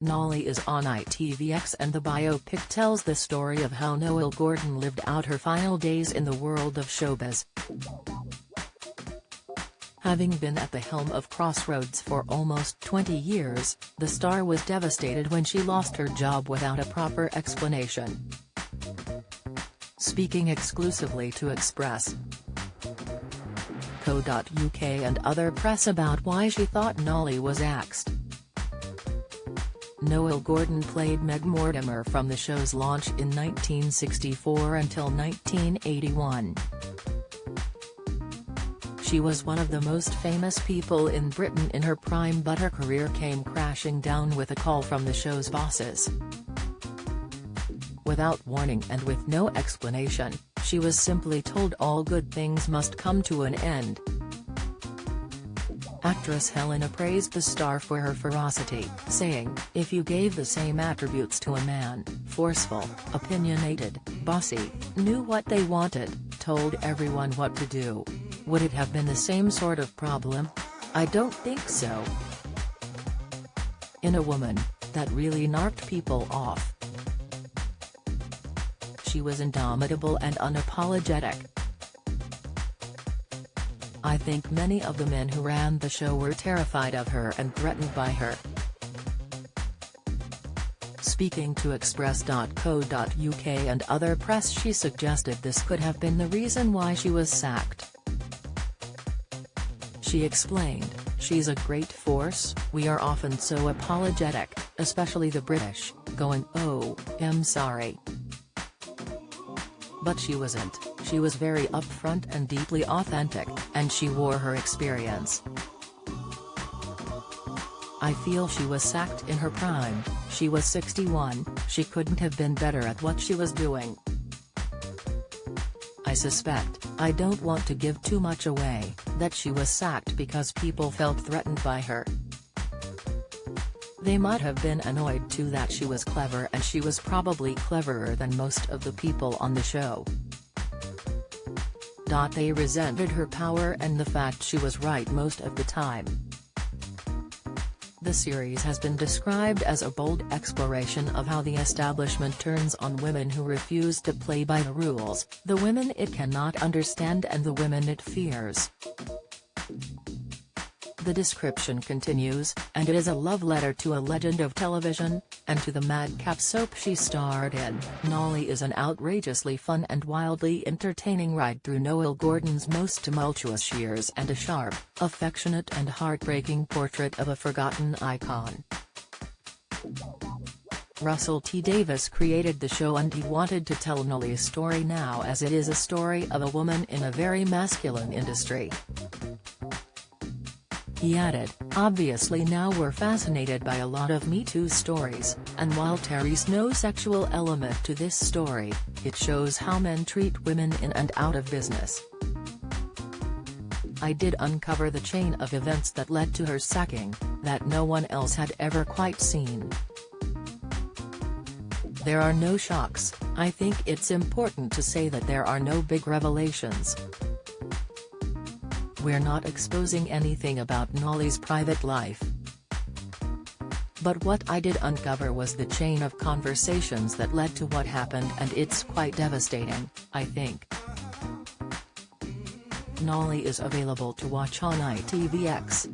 Nolly is on ITVX, and the biopic tells the story of how Noelle Gordon lived out her final days in the world of showbiz. Having been at the helm of Crossroads for almost 20 years, the star was devastated when she lost her job without a proper explanation. Speaking exclusively to Express.co.uk and other press about why she thought Nolly was axed. Noelle Gordon played Meg Mortimer from the show's launch in 1964 until 1981. She was one of the most famous people in Britain in her prime, but her career came crashing down with a call from the show's bosses. Without warning and with no explanation, she was simply told all good things must come to an end. Actress Helena praised the star for her ferocity, saying, "If you gave the same attributes to a man, forceful, opinionated, bossy, knew what they wanted, told everyone what to do, would it have been the same sort of problem? I don't think so. In a woman, that really knocked people off. She was indomitable and unapologetic. I think many of the men who ran the show were terrified of her and threatened by her." Speaking to Express.co.uk and other press, she suggested this could have been the reason why she was sacked. She explained, "She's a great force, we are often so apologetic, especially the British, going, 'Oh, I'm sorry.' But she wasn't, she was very upfront and deeply authentic, and she wore her experience. I feel she was sacked in her prime, she was 61, she couldn't have been better at what she was doing. I suspect, I don't want to give too much away, that she was sacked because people felt threatened by her. They might have been annoyed too that she was clever, and she was probably cleverer than most of the people on the show. They resented her power and the fact she was right most of the time." The series has been described as a bold exploration of how the establishment turns on women who refuse to play by the rules, the women it cannot understand and the women it fears. The description continues, and it is a love letter to a legend of television, and to the madcap soap she starred in. Nolly is an outrageously fun and wildly entertaining ride through Noelle Gordon's most tumultuous years, and a sharp, affectionate and heartbreaking portrait of a forgotten icon. Russell T. Davies created the show, and he wanted to tell Nolly's story now, as it is a story of a woman in a very masculine industry. He added, "Obviously now we're fascinated by a lot of Me Too stories, and while there's no sexual element to this story, it shows how men treat women in and out of business. I did uncover the chain of events that led to her sacking, that no one else had ever quite seen. There are no shocks. I think it's important to say that there are no big revelations. We're not exposing anything about Nolly's private life. But what I did uncover was the chain of conversations that led to what happened, and it's quite devastating, I think." Nolly is available to watch on ITVX.